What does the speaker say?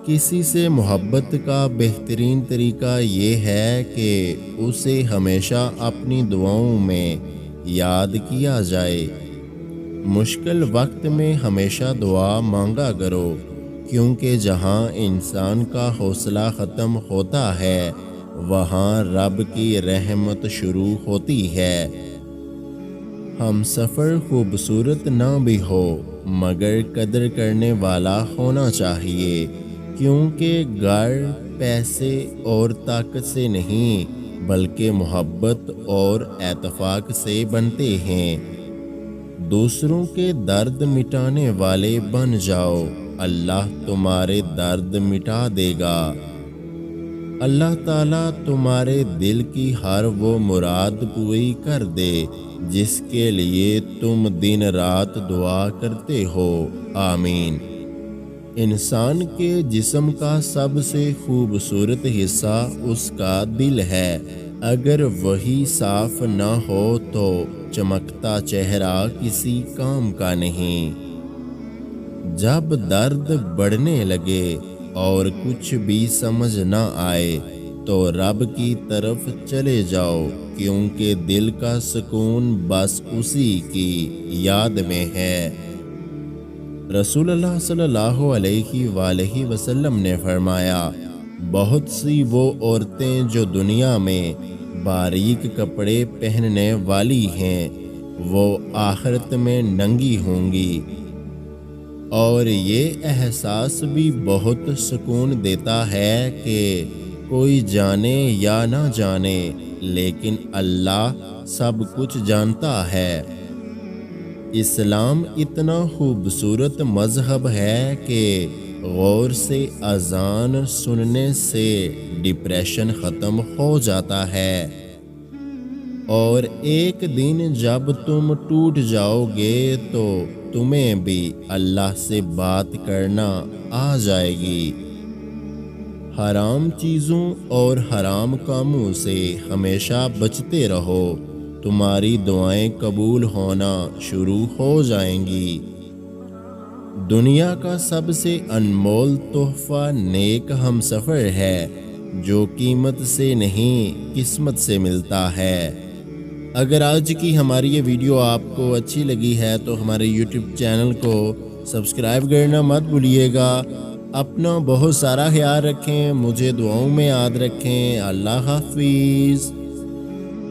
کسی سے محبت کا بہترین طریقہ یہ ہے کہ اسے ہمیشہ اپنی دعاؤں میں یاد کیا جائے۔ مشکل وقت میں ہمیشہ دعا مانگا کرو، کیونکہ جہاں انسان کا حوصلہ ختم ہوتا ہے وہاں رب کی رحمت شروع ہوتی ہے۔ ہم سفر خوبصورت نہ بھی ہو مگر قدر کرنے والا ہونا چاہیے، کیونکہ گھر پیسے اور طاقت سے نہیں بلکہ محبت اور اتفاق سے بنتے ہیں۔ دوسروں کے درد مٹانے والے بن جاؤ، اللہ تمہارے درد مٹا دے گا۔ اللہ تعالیٰ تمہارے دل کی ہر وہ مراد پوری کر دے جس کے لیے تم دن رات دعا کرتے ہو، آمین۔ انسان کے جسم کا سب سے خوبصورت حصہ اس کا دل ہے، اگر وہی صاف نہ ہو تو چمکتا چہرہ کسی کام کا نہیں۔ جب درد بڑھنے لگے اور کچھ بھی سمجھ نہ آئے تو رب کی طرف چلے جاؤ، کیونکہ دل کا سکون بس اسی کی یاد میں ہے۔ رسول اللہ صلی اللہ علیہ وآلہ وسلم نے فرمایا، بہت سی وہ عورتیں جو دنیا میں باریک کپڑے پہننے والی ہیں وہ آخرت میں ننگی ہوں گی۔ اور یہ احساس بھی بہت سکون دیتا ہے کہ کوئی جانے یا نہ جانے لیکن اللہ سب کچھ جانتا ہے۔ اسلام اتنا خوبصورت مذہب ہے کہ غور سے اذان سننے سے ڈپریشن ختم ہو جاتا ہے، اور ایک دن جب تم ٹوٹ جاؤ گے تو تمہیں بھی اللہ سے بات کرنا آ جائے گی۔ حرام چیزوں اور حرام کاموں سے ہمیشہ بچتے رہو، تمہاری دعائیں قبول ہونا شروع ہو جائیں گی۔ دنیا کا سب سے انمول تحفہ نیک ہم سفر ہے، جو قیمت سے نہیں قسمت سے ملتا ہے۔ اگر آج کی ہماری یہ ویڈیو آپ کو اچھی لگی ہے تو ہمارے یوٹیوب چینل کو سبسکرائب کرنا مت بھولیے گا۔ اپنا بہت سارا خیال رکھیں، مجھے دعاؤں میں یاد رکھیں۔ اللہ حافظ۔